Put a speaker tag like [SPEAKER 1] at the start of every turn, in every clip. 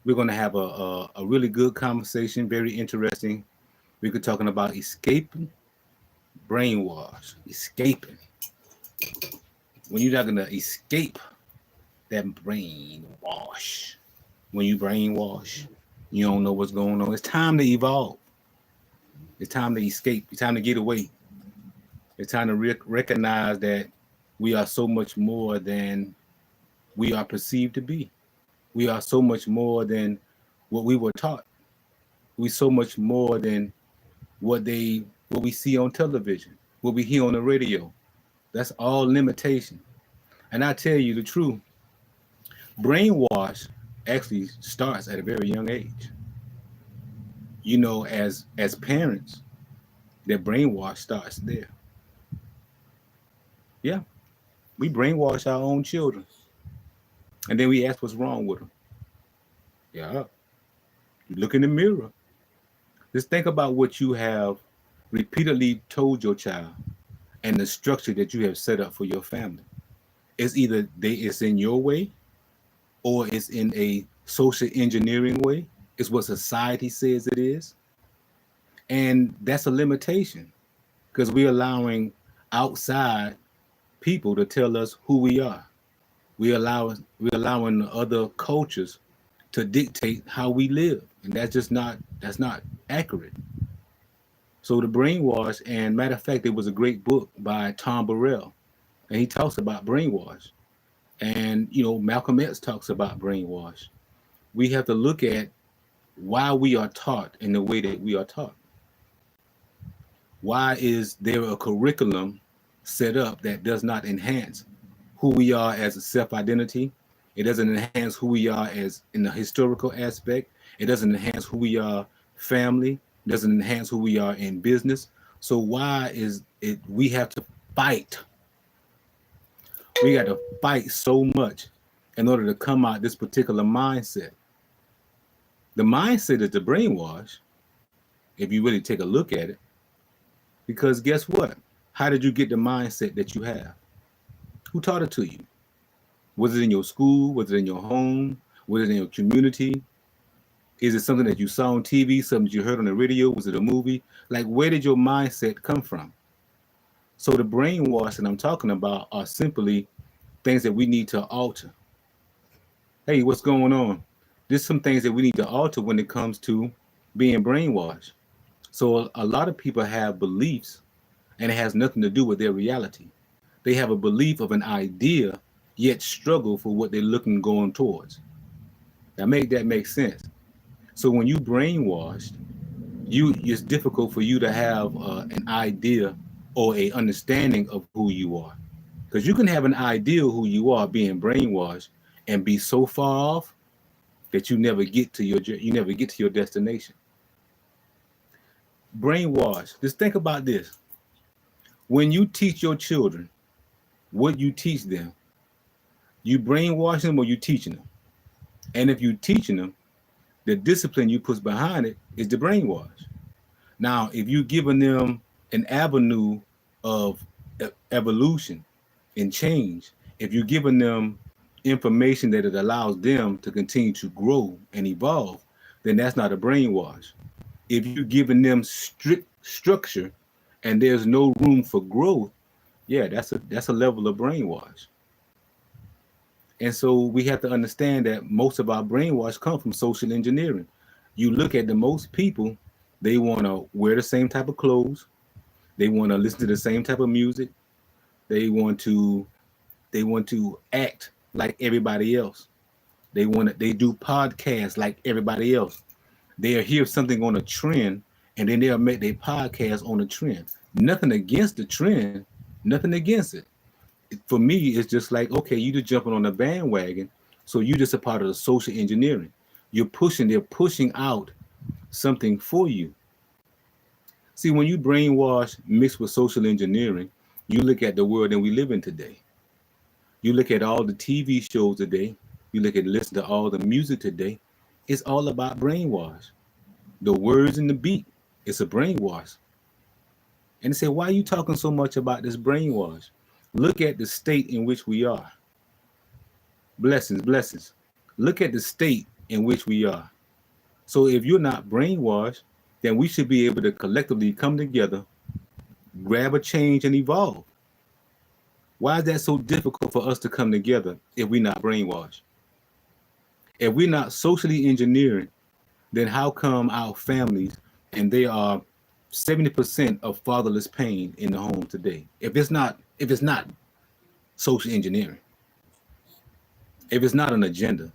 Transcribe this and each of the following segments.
[SPEAKER 1] We're going to have a really good conversation, very interesting. We're talking about escaping brainwash, escaping. When you're not going to escape that brainwash, when you brainwash, you don't know what's going on. It's time to evolve. It's time to escape. It's time to get away. It's time to recognize that we are so much more than we are perceived to be. We are so much more than what we were taught. We so much more than what we see on television, what we hear on the radio. That's all limitation. And I tell you the truth, brainwash actually starts at a very young age. You know, as parents, that brainwash starts there. Yeah, we brainwash our own children, and then we ask what's wrong with them. Yeah, you look in the mirror. Just think about what you have repeatedly told your child and the structure that you have set up for your family. It's either it's in your way or it's in a social engineering way. It's what society says it is. And that's a limitation because we're allowing outside people to tell us who we are. We're allowing other cultures to dictate how we live. And that's not accurate. So the brainwash, and matter of fact, there was a great book by Tom Burrell, and he talks about brainwash. And you know, Malcolm X talks about brainwash. We have to look at why we are taught in the way that we are taught. Why is there a curriculum set up that does not enhance who we are as a self-identity? It doesn't enhance who we are as in the historical aspect. It doesn't enhance who we are family. It doesn't enhance who we are in business. So why is it we have to fight? We got to fight so much in order to come out this particular mindset. The mindset is the brainwash, if you really take a look at it. Because guess what? How did you get the mindset that you have? Who taught it to you? Was it in your school? Was it in your home? Was it in your community? Is it something that you saw on TV, something you heard on the radio? Was it a movie? Like, where did your mindset come from? So the brainwash that I'm talking about are simply things that we need to alter. Hey, what's going on? There's some things that we need to alter when it comes to being brainwashed. So a lot of people have beliefs and it has nothing to do with their reality. They have a belief of an idea, yet struggle for what they're looking going towards. Now make that make sense. So when you brainwashed, it's difficult for you to have an idea or a understanding of who you are, because you can have an idea of who you are being brainwashed and be so far off that you never get to your destination. Brainwash. Just think about this. When you teach your children what you teach them, you brainwash them or you teaching them. And if you teaching them, the discipline you put behind it is the brainwash. Now, if you giving them an avenue of evolution and change, if you're giving them information that it allows them to continue to grow and evolve, then that's not a brainwash. If you're giving them strict structure and there's no room for growth, yeah, that's a level of brainwash. And so we have to understand that most of our brainwash come from social engineering. You look at the most people, they want to wear the same type of clothes, they want to listen to the same type of music, they want to act like everybody else. They do podcasts like everybody else. They'll hear something on a trend and then they'll make their podcast on the trend. Nothing against the trend, nothing against it. For me, it's just like, okay, you just jumping on the bandwagon, so you just a part of the social engineering. They're pushing out something for you. See, when you brainwash mixed with social engineering, you look at the world that we live in today. You look at all the TV shows today, you listen to all the music today, it's all about brainwash. The words and the beat, it's a brainwash. And they say, why are you talking so much about this brainwash? Look at the state in which we are. Blessings, blessings. Look at the state in which we are. So if you're not brainwashed, then we should be able to collectively come together, grab a change, and evolve. Why is that so difficult for us to come together if we're not brainwashed? If we're not socially engineering, then how come our families, and they are 70% of fatherless pain in the home today? If it's not social engineering, if it's not an agenda,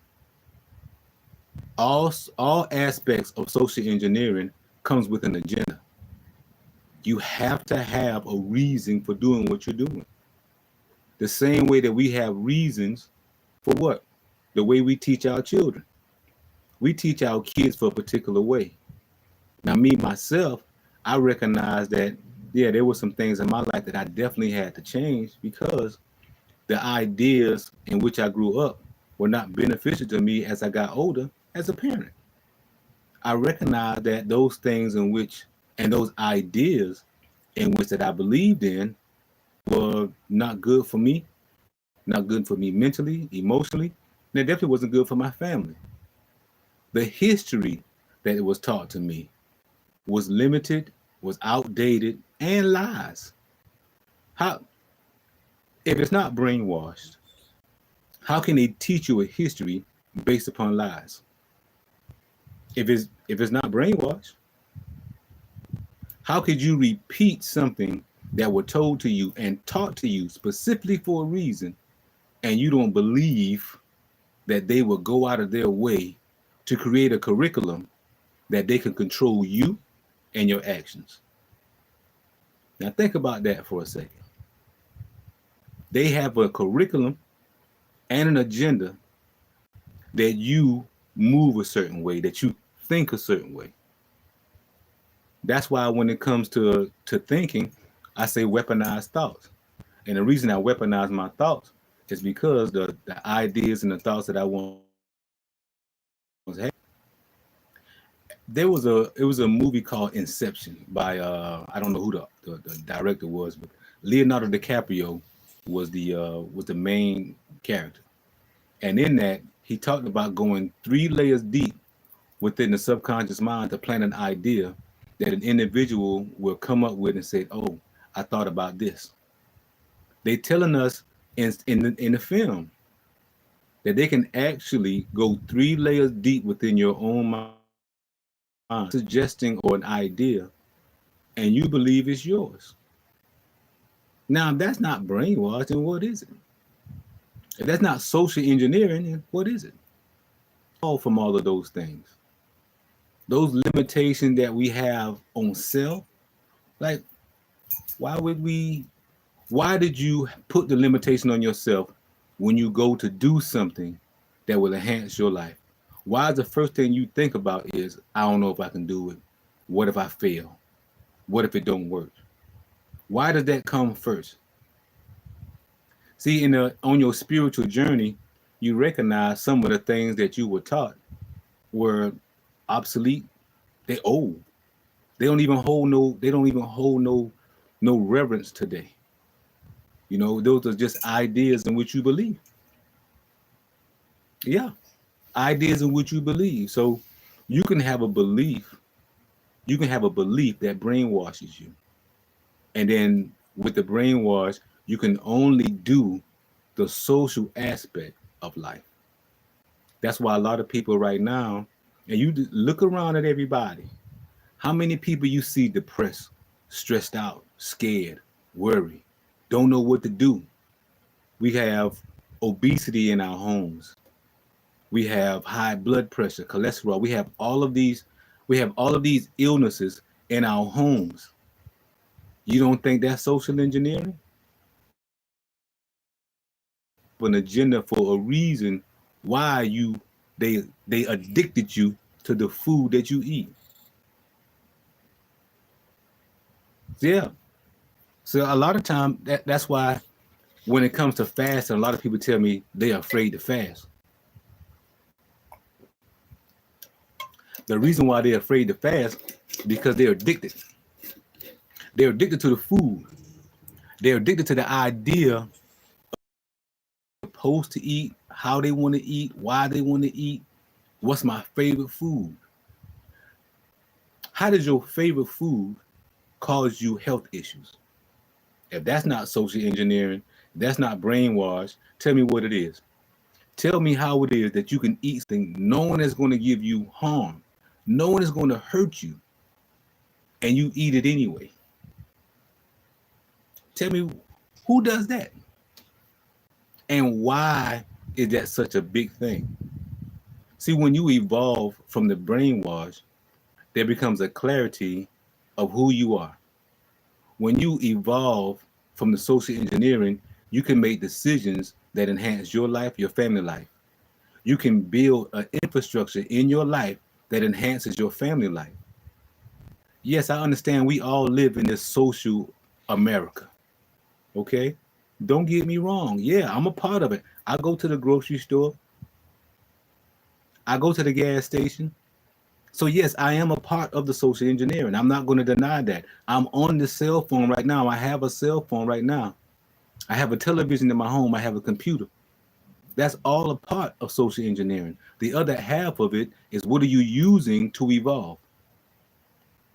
[SPEAKER 1] all aspects of social engineering comes with an agenda. You have to have a reason for doing what you're doing. The same way that we have reasons for what? The way we teach our children. We teach our kids for a particular way. Now, me, myself, I recognize that, yeah, there were some things in my life that I definitely had to change because the ideas in which I grew up were not beneficial to me as I got older as a parent. I recognize that those things in which, and those ideas in which that I believed in were not good for me, not good for me mentally, emotionally, and it definitely wasn't good for my family. The history that it was taught to me was limited, was outdated, and lies. How, if it's not brainwashed, how can they teach you a history based upon lies? If it's not brainwashed, how could you repeat something that were told to you and taught to you specifically for a reason, and you don't believe that they will go out of their way to create a curriculum that they can control you and your actions? Now think about that for a second. They have a curriculum and an agenda that you move a certain way, that you think a certain way. That's why when it comes to thinking, I say weaponized thoughts. And the reason I weaponize my thoughts is because the ideas and the thoughts that I once had. It was a movie called Inception by I don't know who the director was, but Leonardo DiCaprio was the main character. And in that, he talked about going 3 layers deep within the subconscious mind to plant an idea that an individual will come up with and say, "Oh, I thought about this." They telling us in the film that they can actually go 3 layers deep within your own mind, suggesting or an idea, and you believe it's yours. Now, if that's not brainwashed, then what is it? If that's not social engineering, then what is it? All from all of those things. Those limitations that we have on self, like why did you put the limitation on yourself when you go to do something that will enhance your life? Why is the first thing you think about is, I don't know if I can do it. What if I fail? What if it don't work? Why does that come first? See, on your spiritual journey, you recognize some of the things that you were taught were obsolete. They old. They don't even hold no reverence today. Those are just ideas in which you believe. Yeah, ideas in which you believe. So you can have a belief. You can have a belief that brainwashes you, and then with the brainwash, you can only do the social aspect of life. That's why a lot of people right now, and you look around at everybody, how many people you see depressed, stressed out, scared, worried, don't know what to do? We have obesity in our homes. We have high blood pressure, cholesterol. We have all of these illnesses in our homes. You don't think that's social engineering? An agenda for a reason why they addicted you to the food that you eat. Yeah. So a lot of time that's why when it comes to fasting, a lot of people tell me they're afraid to fast. The reason why they're afraid to fast because they're addicted. They're addicted to the food. They're addicted to the idea supposed to eat, how they want to eat, why they want to eat, What's my favorite food? How does your favorite food cause you health issues? If that's not social engineering, that's not brainwash, tell me what it is. Tell me how it is that you can eat something knowing it's going to give you harm, knowing it's going to hurt you, and you eat it anyway. Tell me who does that? And why is that such a big thing? See, when you evolve from the brainwash, there becomes a clarity of who you are. When you evolve from the social engineering, you can make decisions that enhance your life, your family life. You can build an infrastructure in your life that enhances your family life. Yes, I understand we all live in this social America. Okay? Don't get me wrong. Yeah, I'm a part of it. I go to the grocery store. I go to the gas station. So yes, I am a part of the social engineering. I'm not going to deny that. I'm on the cell phone right now. I have a cell phone right now. I have a television in my home. I have a computer. That's all a part of social engineering. The other half of it is, what are you using to evolve?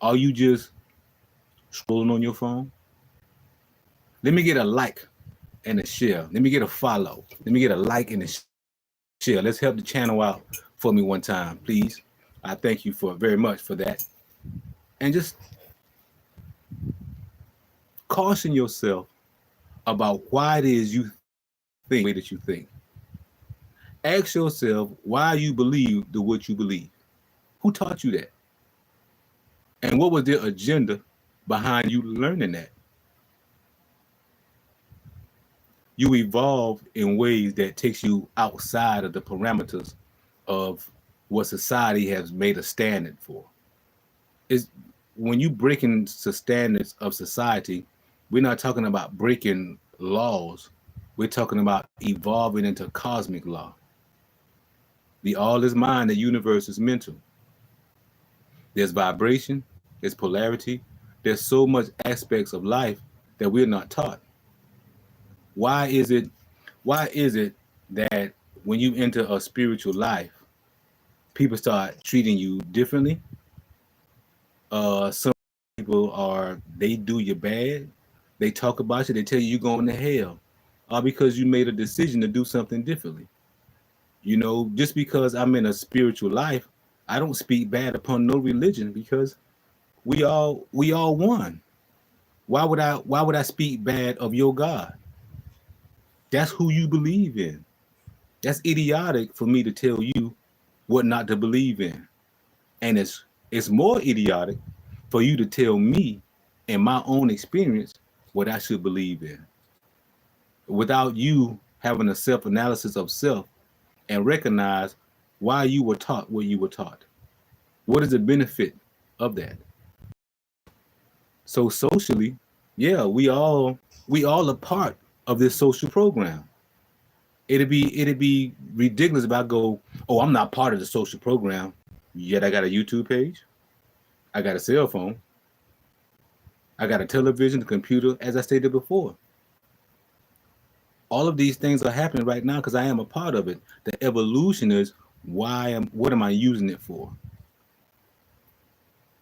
[SPEAKER 1] Are you just scrolling on your phone? Let me get a like and a share. Let me get a follow. Let me get a like and a share. Let's help the channel out for me one time, please. I thank you for very much for that. And just caution yourself about why it is you think the way that you think. Ask yourself why you believe the what you believe. Who taught you that? And what was their agenda behind you learning that? You evolve in ways that takes you outside of the parameters of what society has made a standard for. Is when you break into standards of society, we're not talking about breaking laws. We're talking about evolving into cosmic law. The all is mind, the universe is mental. There's vibration, there's polarity, there's so much aspects of life that we're not taught. Why is it that when you enter a spiritual life, people start treating you differently? Some people they do you bad. They talk about you, they tell you you're going to hell. All because you made a decision to do something differently. You know, just because I'm in a spiritual life, I don't speak bad upon no religion, because we all one. Why would I speak bad of your God? That's who you believe in. That's idiotic for me to tell you what not to believe in. And it's more idiotic for you to tell me in my own experience what I should believe in, without you having a self-analysis of self and recognize why you were taught what you were taught. What is the benefit of that? So socially, yeah, we all a part of this social program. It'd be ridiculous if I go, oh, I'm not part of the social program, yet I got a YouTube page, I got a cell phone, I got a television, a computer, as I stated before. All of these things are happening right now because I am a part of it. The evolution is what am I using it for?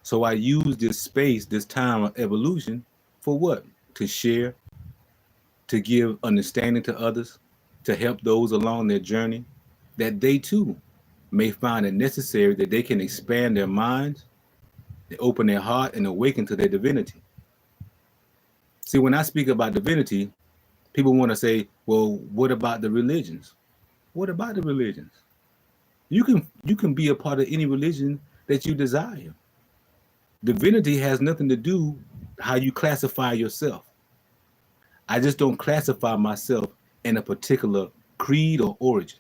[SPEAKER 1] So I use this space, this time of evolution, for what? To share, to give understanding to others, to help those along their journey, that they too may find it necessary that they can expand their minds, they open their heart and awaken to their divinity. See, when I speak about divinity, people want to say, well, what about the religions? What about the religions? You can be a part of any religion that you desire. Divinity has nothing to do how you classify yourself. I just don't classify myself in a particular creed or origin.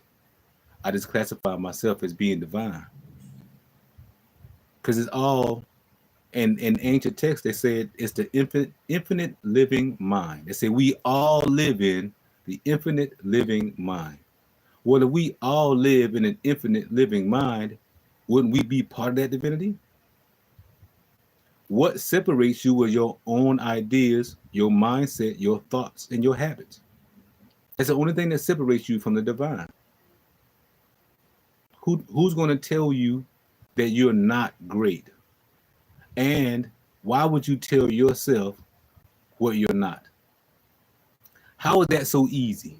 [SPEAKER 1] I just classify myself as being divine. Because it's all in ancient texts, they said it's the infinite living mind. They say we all live in the infinite living mind. Well, if we all live in an infinite living mind, wouldn't we be part of that divinity? What separates you with your own ideas, your mindset, your thoughts, and your habits? That's the only thing that separates you from the divine. Who's going to tell you that you're not great? And why would you tell yourself what you're not? How is that so easy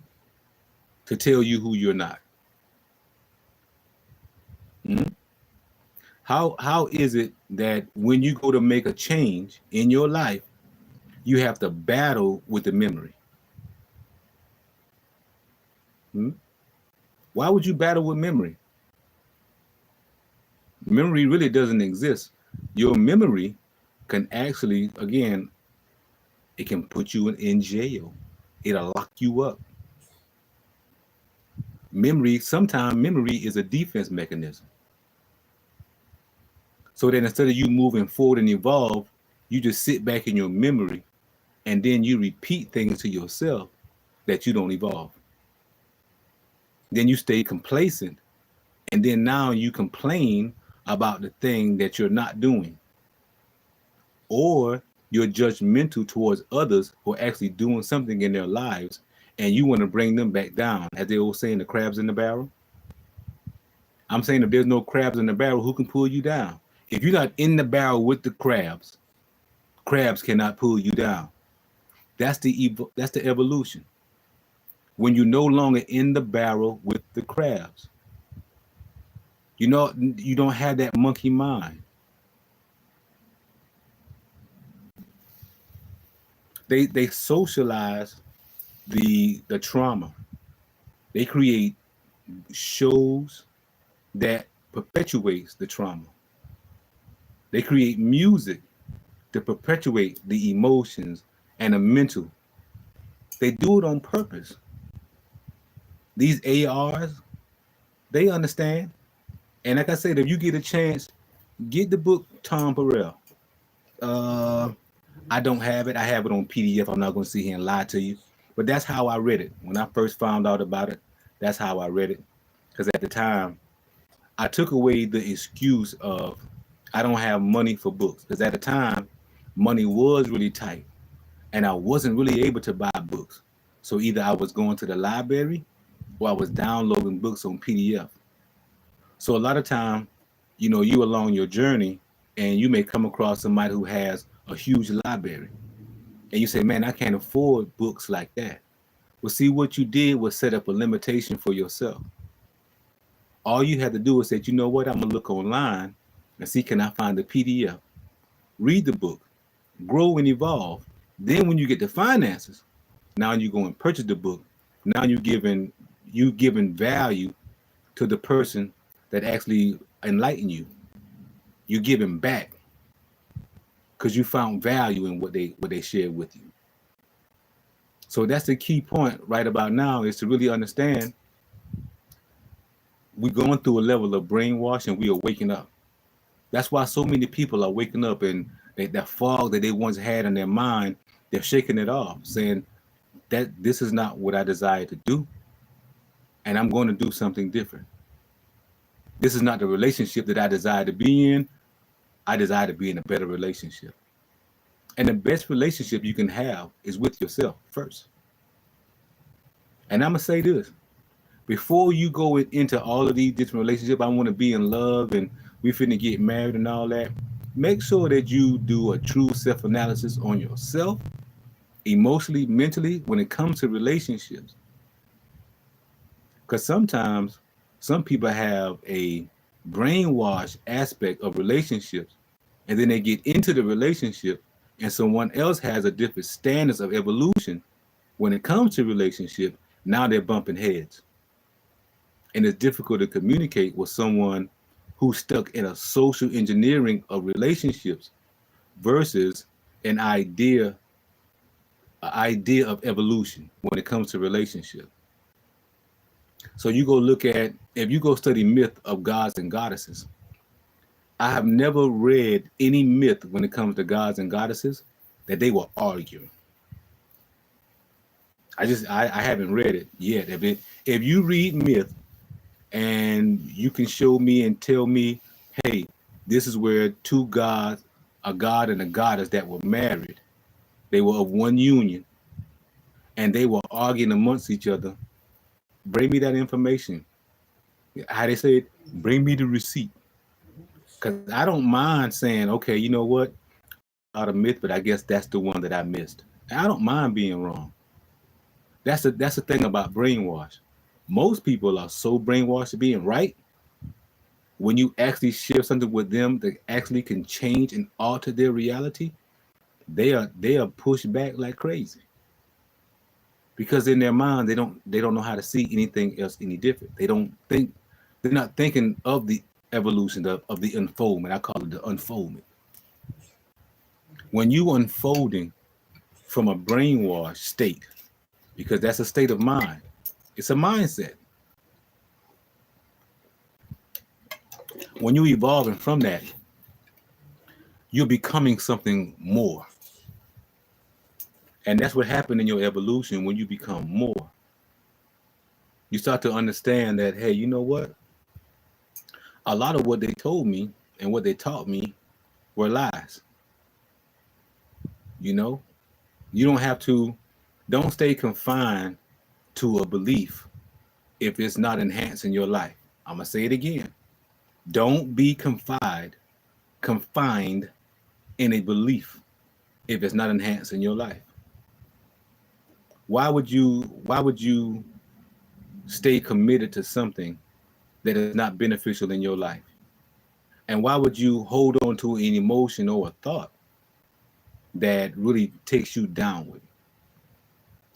[SPEAKER 1] to tell you who you're not? Hmm? How is it that when you go to make a change in your life, you have to battle with the memory? Hmm? Why would you battle with memory? Memory really doesn't exist. Your memory can actually, again, it can put you in jail. It'll lock you up. Sometimes memory is a defense mechanism. So that instead of you moving forward and evolve, you just sit back in your memory and then you repeat things to yourself that you don't evolve. Then you stay complacent, and then now you complain about the thing that you're not doing. Or you're judgmental towards others who are actually doing something in their lives, and you want to bring them back down. As they always saying, the crabs in the barrel. I'm saying if there's no crabs in the barrel, who can pull you down? If you're not in the barrel with the crabs, crabs cannot pull you down. That's the evolution. When you're no longer in the barrel with the crabs, you know you don't have that monkey mind. They socialize the trauma. They create shows that perpetuates the trauma. They create music to perpetuate the emotions and the mental. They do it on purpose. These ARs, they understand. And like I said, if you get a chance, get the book Tom Burrell. I don't have it. I have it on PDF. I'm not going to sit here and lie to you. But that's how I read it. When I first found out about it, that's how I read it. Because at the time, I took away the excuse of I don't have money for books. Because at the time, money was really tight. And I wasn't really able to buy books. So either I was going to the library or I was downloading books on PDF. So a lot of time, you along your journey and you may come across somebody who has a huge library. And you say, man, I can't afford books like that. Well, see, what you did was set up a limitation for yourself. All you had to do is say, you know what, I'm going to look online and see, can I find the PDF? Read the book, grow and evolve. Then when you get the finances, now you go and purchase the book. Now you giving value to the person that actually enlightened you. You're giving back because you found value in what they shared with you. So that's the key point right about now, is to really understand we're going through a level of brainwash and we are waking up. That's why so many people are waking up, and that fog that they once had in their mind, they're shaking it off, saying that this is not what I desire to do, and I'm going to do something different. This is not the relationship that I desire to be in. I desire to be in a better relationship. And the best relationship you can have is with yourself first. And I'm going to say this. Before you go into all of these different relationships, I want to be in love and we finna get married and all that. Make sure that you do a true self-analysis on yourself, emotionally, mentally, when it comes to relationships. Because sometimes some people have a brainwash aspect of relationships, and then they get into the relationship and someone else has a different standards of evolution when it comes to relationship. Now they're bumping heads. And it's difficult to communicate with someone who's stuck in a social engineering of relationships versus an idea of evolution when it comes to relationship. So you go look at, if you go study myth of gods and goddesses, I have never read any myth when it comes to gods and goddesses that they were arguing. I haven't read it yet. If you read myth and you can show me and tell me, hey, this is where two gods, a god and a goddess that were married, they were of one union, and they were arguing amongst each other, bring me that information. How they say it, Bring me the receipt. Because I don't mind saying, okay, you know what? Out of myth, but I guess that's the one that I missed. And I don't mind being wrong. That's the thing about brainwash. Most people are so brainwashed to being right. When you actually share something with them that actually can change and alter their reality, they are pushed back like crazy. Because in their mind they don't know how to see anything else any different. They don't think they're not thinking of the evolution of the unfoldment. I call it the unfoldment. When you unfolding from a brainwashed state, because that's a state of mind. It's a mindset. When you evolving from that, you're becoming something more. And that's what happened in your evolution when you become more. You start to understand that, hey, you know what? A lot of what they told me and what they taught me were lies. You know, you don't stay confined to a belief if it's not enhancing your life. I'm going to say it again. Don't be confined in a belief if it's not enhancing your life. Why would you stay committed to something that is not beneficial in your life? And why would you hold on to an emotion or a thought that really takes you downward?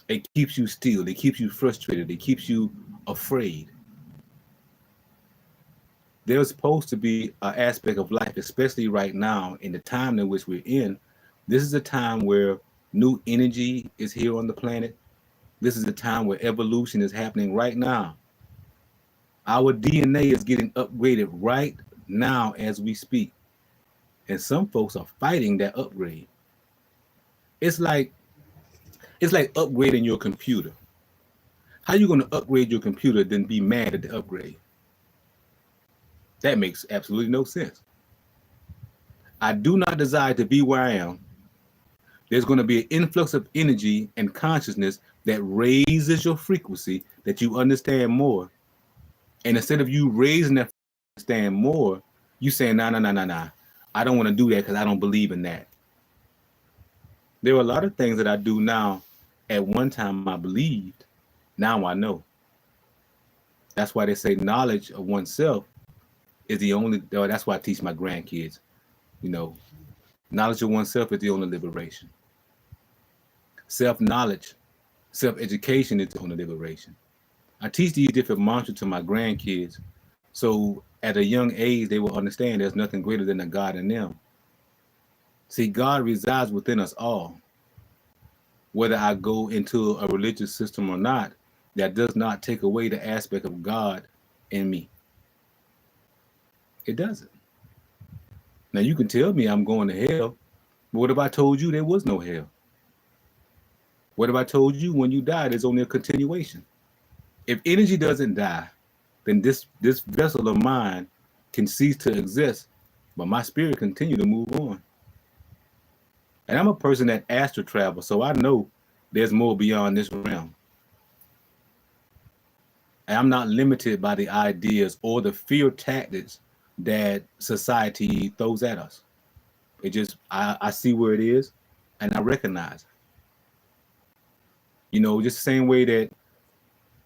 [SPEAKER 1] It keeps you still, it keeps you frustrated, it keeps you afraid. There's supposed to be an aspect of life, especially right now in the time in which we're in. This is a time where new energy is here on the planet. This is a time where evolution is happening right now. Our DNA is getting upgraded right now as we speak. And some folks are fighting that upgrade. It's like it's like upgrading your computer. How you going to upgrade your computer then be mad at the upgrade? That makes absolutely no sense. I do not desire to be where I am. There's going to be an influx of energy and consciousness that raises your frequency, that you understand more. And instead of you raising that understand more, you saying, nah, nah, nah, nah, nah. I don't want to do that because I don't believe in that. There are a lot of things that I do now. At one time I believed, now I know. That's why they say knowledge of oneself is the only, that's why I teach my grandkids, you know, knowledge of oneself is the only liberation. Self-knowledge, self-education is the only liberation. I teach these different mantras to my grandkids, so at a young age they will understand there's nothing greater than a God in them. See, God resides within us all. Whether I go into a religious system or not, that does not take away the aspect of God in me. It doesn't. Now you can tell me I'm going to hell, but what if I told you there was no hell? What if I told you when you die there's only a continuation? If energy doesn't die, then this vessel of mine can cease to exist, but my spirit continue to move on. And I'm a person that astral travels, so I know there's more beyond this realm. And I'm not limited by the ideas or the fear tactics that society throws at us. It just I see where it is and I recognize it. You know, just the same way that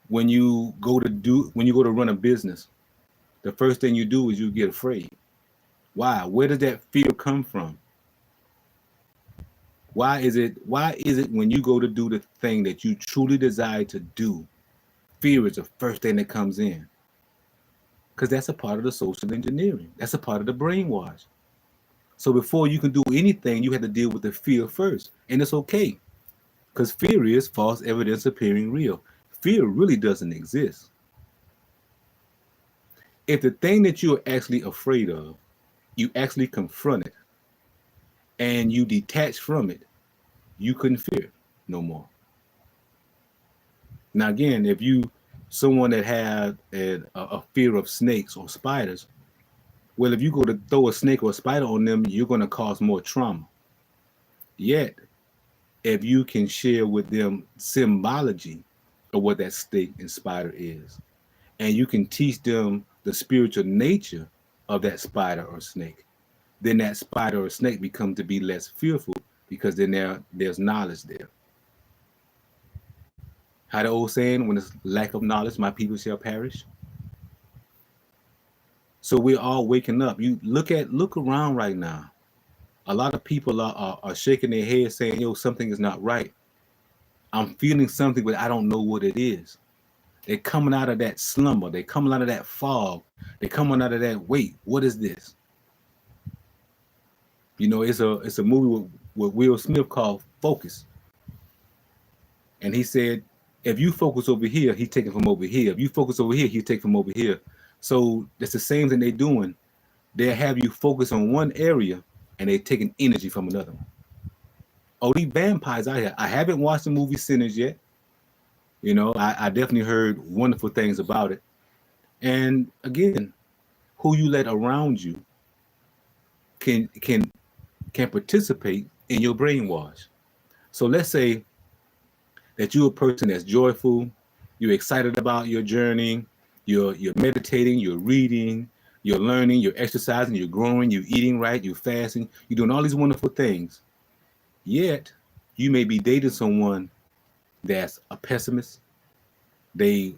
[SPEAKER 1] when you go to run a business, the first thing you do is you get afraid. Why? Where does that fear come from? Why is it when you go to do the thing that you truly desire to do, fear is the first thing that comes in? Because that's a part of the social engineering. That's a part of the brainwash. So before you can do anything, you have to deal with the fear first. And it's okay. Because fear is false evidence appearing real. Fear really doesn't exist. If the thing that you're actually afraid of, you actually confront it and you detach from it, you couldn't fear no more. Now again, if you someone that had a fear of snakes or spiders, well, if you go to throw a snake or a spider on them, you're going to cause more trauma. Yet, if you can share with them symbology of what that snake and spider is, and you can teach them the spiritual nature of that spider or snake, then that spider or snake become to be less fearful, because then there's knowledge there. How the old saying, when there's lack of knowledge, my people shall perish. So we're all waking up. You look around right now. A lot of people are shaking their heads saying, yo, something is not right. I'm feeling something, but I don't know what it is. They're coming out of that slumber. They're coming out of that fog. They're coming out of that, wait, what is this? You know, it's a movie with Will Smith called Focus. And he said, if you focus over here, he's taking from over here. If you focus over here, he's taking from over here. So it's the same thing they're doing. They have you focus on one area and they're taking energy from another one. Oh, these vampires out here. I haven't watched the movie Sinners yet. You know, I definitely heard wonderful things about it. And again, who you let around you can participate in your brainwash. So let's say that you're a person that's joyful, you're excited about your journey, you're meditating, you're reading, you're learning, you're exercising, you're growing, you're eating right, you're fasting, you're doing all these wonderful things. Yet you may be dating someone that's a pessimist. They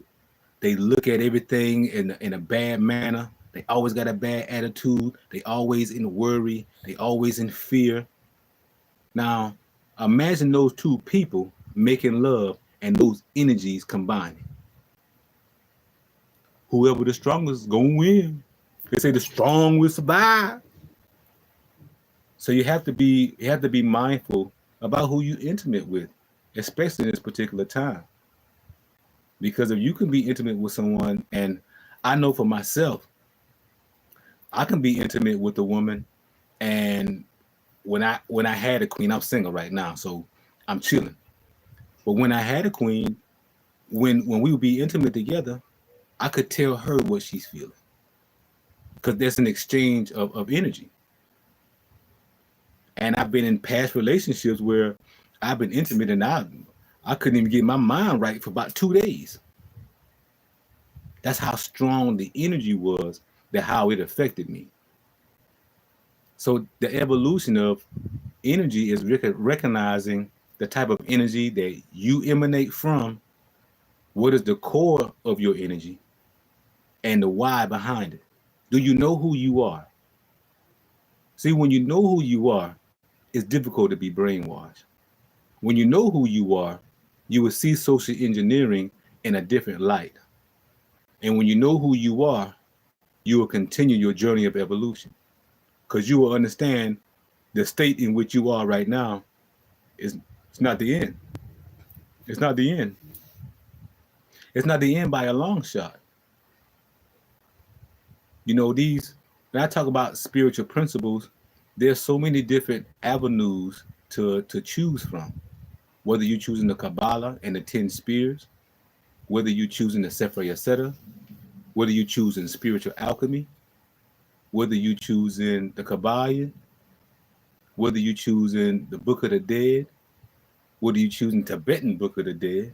[SPEAKER 1] look at everything in a bad manner. They always got a bad attitude. They always in worry. They always in fear. Now, imagine those two people making love and those energies combining. Whoever the strongest is gonna win. They say the strong will survive. So you have to be mindful about who you're intimate with, especially in this particular time. Because if you can be intimate with someone, and I know for myself, I can be intimate with a woman, and when I had a queen, I'm single right now, so I'm chilling. But when I had a queen, when we would be intimate together, I could tell her what she's feeling. Because there's an exchange of energy. And I've been in past relationships where I've been intimate and I couldn't even get my mind right for about 2 days. That's how strong the energy was, that how it affected me. So the evolution of energy is recognizing the type of energy that you emanate from, what is the core of your energy, and the why behind it. Do you know who you are? See, when you know who you are, it's difficult to be brainwashed. When you know who you are, you will see social engineering in a different light. And when you know who you are, you will continue your journey of evolution, because you will understand the state in which you are right now it's not the end. It's not the end. It's not the end by a long shot. You know, when I talk about spiritual principles, there's so many different avenues to choose from. Whether you're choosing the Kabbalah and the 10 Spears, whether you're choosing the Sefer Yaseta, whether you're choosing spiritual alchemy, whether you're choosing the Kabbalah, whether you're choosing the Book of the Dead, whether you're choosing Tibetan Book of the Dead,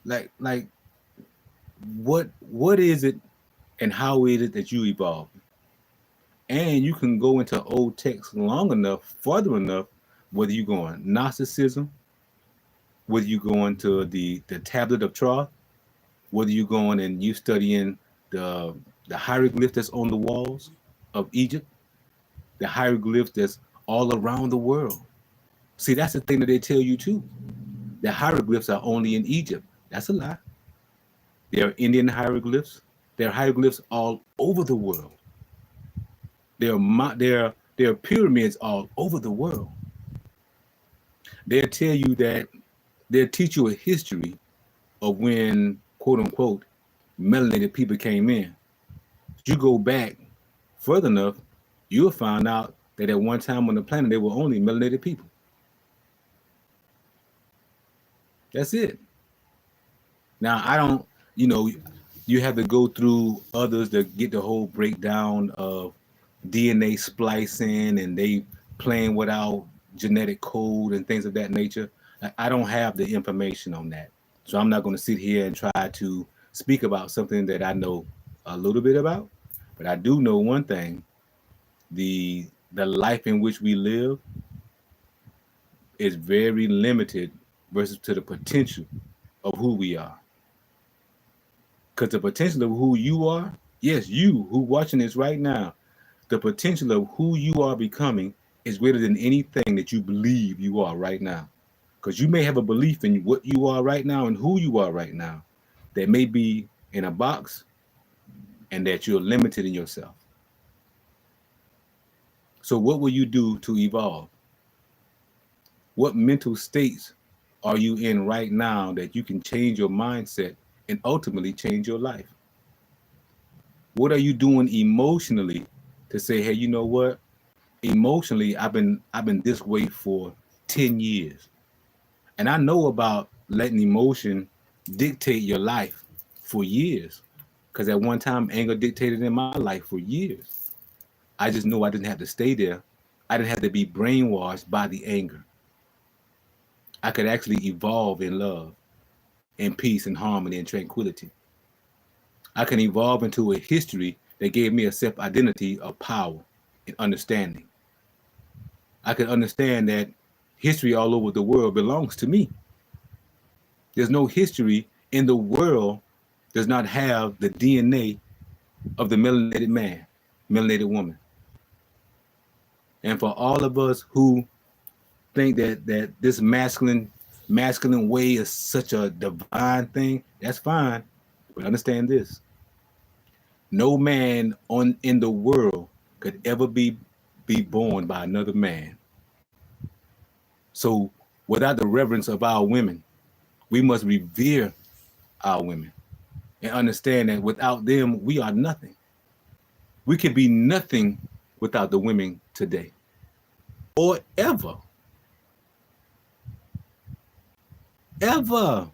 [SPEAKER 1] like what is it and how is it that you evolve? And you can go into old texts long enough, further enough, whether you go on Gnosticism, whether you go into the Tablet of Troth, whether you going and you studying the hieroglyphs that's on the walls of Egypt, the hieroglyphs that's all around the world. See, that's the thing that they tell you too. The hieroglyphs are only in Egypt. That's a lie. There are Indian hieroglyphs. There are hieroglyphs all over the world. There are pyramids all over the world. They'll tell you that, they'll teach you a history of when, quote unquote, melanated people came in. If you go back further enough, you'll find out that at one time on the planet, there were only melanated people. That's it. Now, I don't, you have to go through others to get the whole breakdown of DNA splicing, and they playing without genetic code and things of that nature. I don't have the information on that. So I'm not going to sit here and try to speak about something that I know a little bit about, but I do know one thing: the life in which we live is very limited versus to the potential of who we are. Because the potential of who you are, yes, you who watching this right now, the potential of who you are becoming is greater than anything that you believe you are right now. Because you may have a belief in what you are right now and who you are right now that may be in a box and that you're limited in yourself. So what will you do to evolve? What mental states are you in right now that you can change your mindset and ultimately change your life? What are you doing emotionally to say, hey, you know what? Emotionally, I've been this way for 10 years. And I know about letting emotion dictate your life for years. Because at one time, anger dictated in my life for years. I just knew I didn't have to stay there. I didn't have to be brainwashed by the anger. I could actually evolve in love, in peace and harmony and tranquility. I can evolve into a history that gave me a self-identity of power and understanding. I can understand that history all over the world belongs to me. There's no history in the world does not have the DNA of the melanated man, melanated woman. And for all of us who think that this masculine way is such a divine thing, that's fine. But understand this. No man in the world could ever be born by another man. So without the reverence of our women, we must revere our women and understand that without them, we are nothing. We could be nothing without the women today or ever. Ever.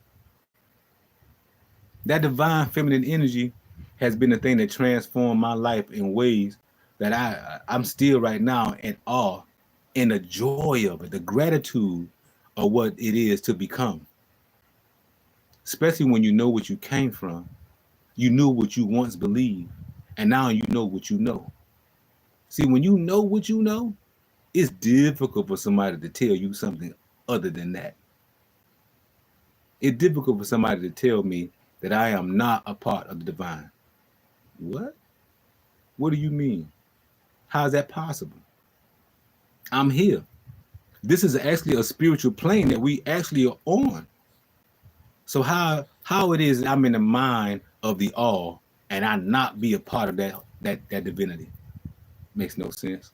[SPEAKER 1] That divine feminine energy has been the thing that transformed my life in ways that I'm still right now in awe and the joy of it, the gratitude of what it is to become. Especially when you know what you came from, you knew what you once believed, and now you know what you know. See, when you know what you know, it's difficult for somebody to tell you something other than that. It's difficult for somebody to tell me that I am not a part of the divine. What? What do you mean? How is that possible? I'm here. This is actually a spiritual plane that we actually are on. So how it is I'm in the mind of the all and I not be a part of that divinity makes no sense.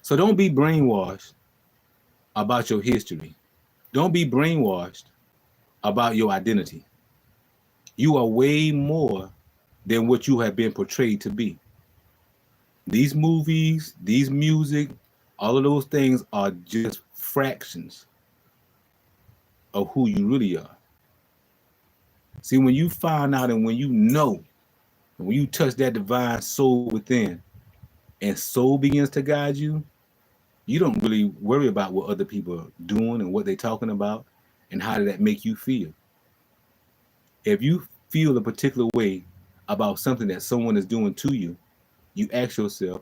[SPEAKER 1] So don't be brainwashed about your history. Don't be brainwashed about your identity. You are way more than what you have been portrayed to be. These movies, these music, all of those things are just fractions of who you really are. See, when you find out and when you know, and when you touch that divine soul within, and soul begins to guide you, you don't really worry about what other people are doing and what they're talking about and how did that make you feel. If you feel a particular way about something that someone is doing to you, you ask yourself,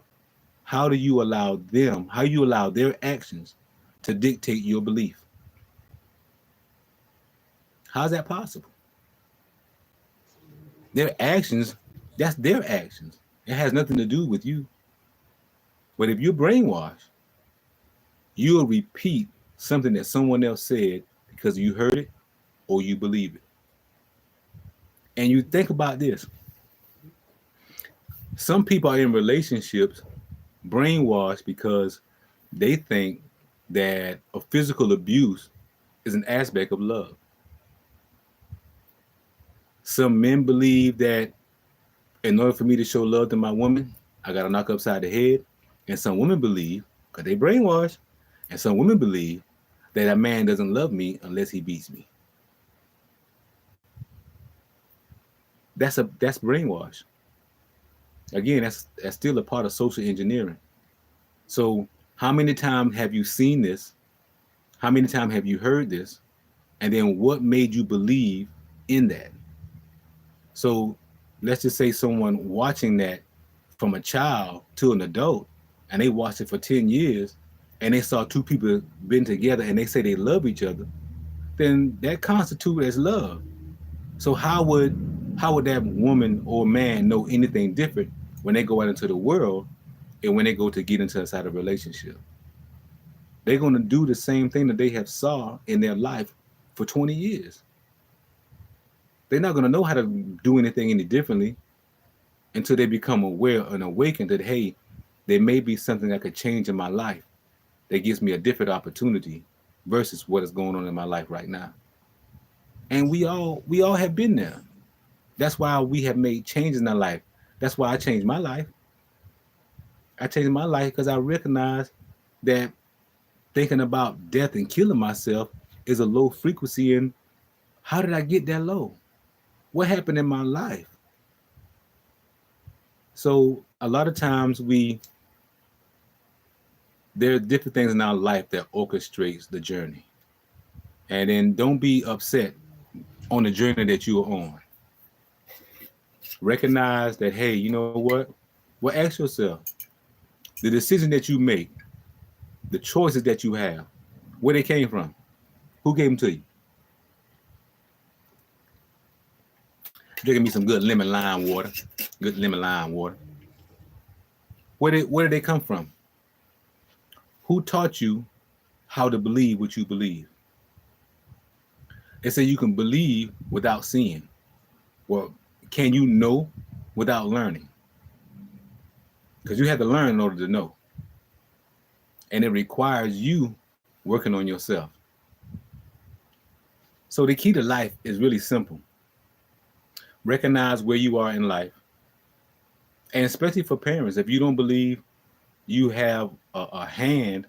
[SPEAKER 1] how do you allow them, how you allow their actions to dictate your belief? How's that possible? Their actions, that's their actions. It has nothing to do with you. But if you're brainwashed, you'll repeat something that someone else said because you heard it or you believe it. And you think about this. Some people are in relationships brainwashed because they think that a physical abuse is an aspect of love. Some men believe that in order for me to show love to my woman, I got to knock her upside the head. And some women believe, because they brainwashed, and some women believe that a man doesn't love me unless he beats me. That's brainwash. Again, that's still a part of social engineering. So how many times have you seen this? How many times have you heard this? And then what made you believe in that? So let's just say someone watching that from a child to an adult, and they watched it for 10 years, and they saw two people been together and they say they love each other, then that constitutes as love. So how would that woman or man know anything different when they go out into the world and when they go to get into inside a relationship? They're going to do the same thing that they have saw in their life for 20 years. They're not going to know how to do anything any differently until they become aware and awakened that, hey, there may be something that could change in my life that gives me a different opportunity versus what is going on in my life right now. And we all have been there. That's why we have made changes in our life. That's why I changed my life. I changed my life because I recognized that thinking about death and killing myself is a low frequency. And how did I get that low? What happened in my life? So a lot of times there are different things in our life that orchestrates the journey. And then don't be upset on the journey that you are on. Recognize that, hey, you know what? Well, ask yourself, the decision that you make, the choices that you have, where they came from, who gave them to you? Drinking me some good lemon lime water, good lemon lime water. Where did they come from? Who taught you how to believe what you believe? They say you can believe without seeing. Well, can you know without learning? Because you have to learn in order to know. And it requires you working on yourself. So the key to life is really simple. Recognize where you are in life. And especially for parents, if you don't believe you have a hand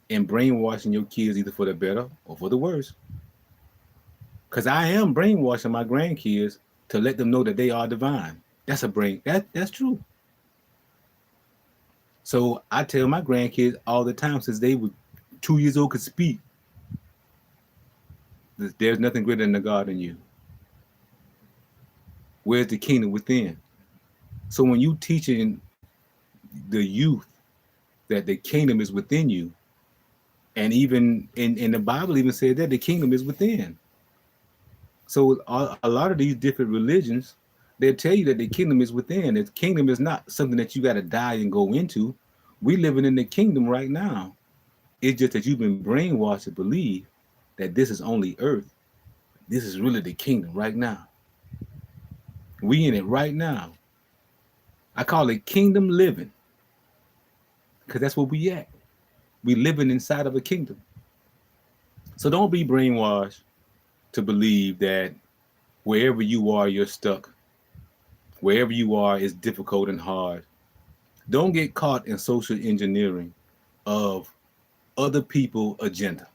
[SPEAKER 1] in brainwashing your kids either for the better or for the worse. Because I am brainwashing my grandkids to let them know that they are divine. That's true. So I tell my grandkids all the time since they were 2 years old could speak. There's nothing greater than the God in you. Where's the kingdom within? So when you teaching the youth that the kingdom is within you, and even in the Bible even said that the kingdom is within. So a lot of these different religions, they'll tell you that the kingdom is within. The kingdom is not something that you got to die and go into. We living in the kingdom right now. It's just that you've been brainwashed to believe that this is only earth. This is really the kingdom right now. We in it right now. I call it kingdom living because that's where we at. We living inside of a kingdom. So don't be brainwashed to believe that wherever you are, you're stuck. Wherever you are is difficult and hard. Don't get caught in social engineering of other people's agenda.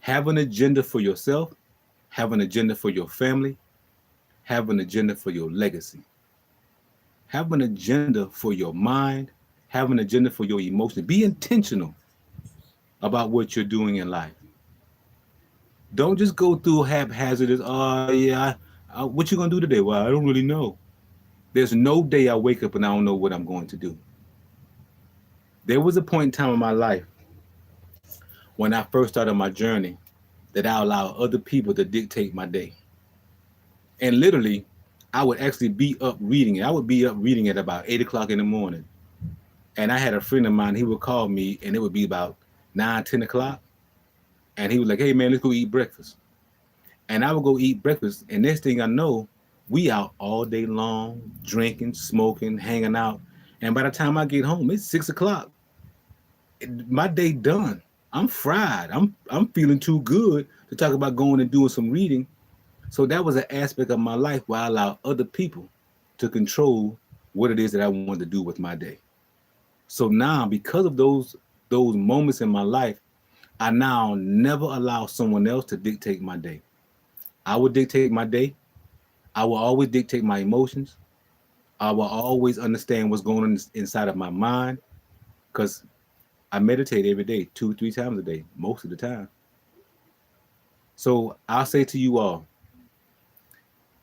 [SPEAKER 1] Have an agenda for yourself, have an agenda for your family, have an agenda for your legacy. Have an agenda for your mind, have an agenda for your emotions. Be intentional about what you're doing in life. Don't just go through haphazardous, oh yeah, what you gonna do today? Well, I don't really know. There's no day I wake up and I don't know what I'm going to do. There was a point in time in my life when I first started my journey that I allowed other people to dictate my day. And literally, I would actually be up reading it. I would be up reading at about 8 o'clock in the morning. And I had a friend of mine, he would call me and it would be about 9, 10 o'clock. And he was like, hey man, let's go eat breakfast. And I would go eat breakfast. And next thing I know, we out all day long, drinking, smoking, hanging out. And by the time I get home, it's 6 o'clock. My day done. I'm fried. I'm feeling too good to talk about going and doing some reading. So that was an aspect of my life where I allowed other people to control what it is that I wanted to do with my day. So now, because of those moments in my life, I now never allow someone else to dictate my day. I will dictate my day. I will always dictate my emotions. I will always understand what's going on inside of my mind because I meditate every day, 2-3 times a day, most of the time. So I'll say to you all,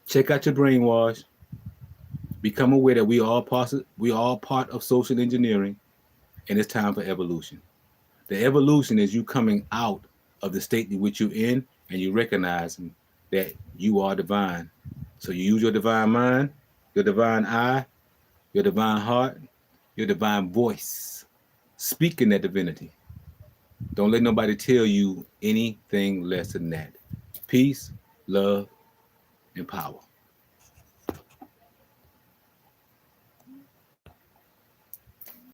[SPEAKER 1] check out your brainwash, Become aware that we all part of social engineering, and it's time for evolution. The evolution is you coming out of the state in which you're in, and you recognizing that you are divine. So you use your divine mind, your divine eye, your divine heart, your divine voice, speaking that divinity. Don't let nobody tell you anything less than that. Peace, love, and power.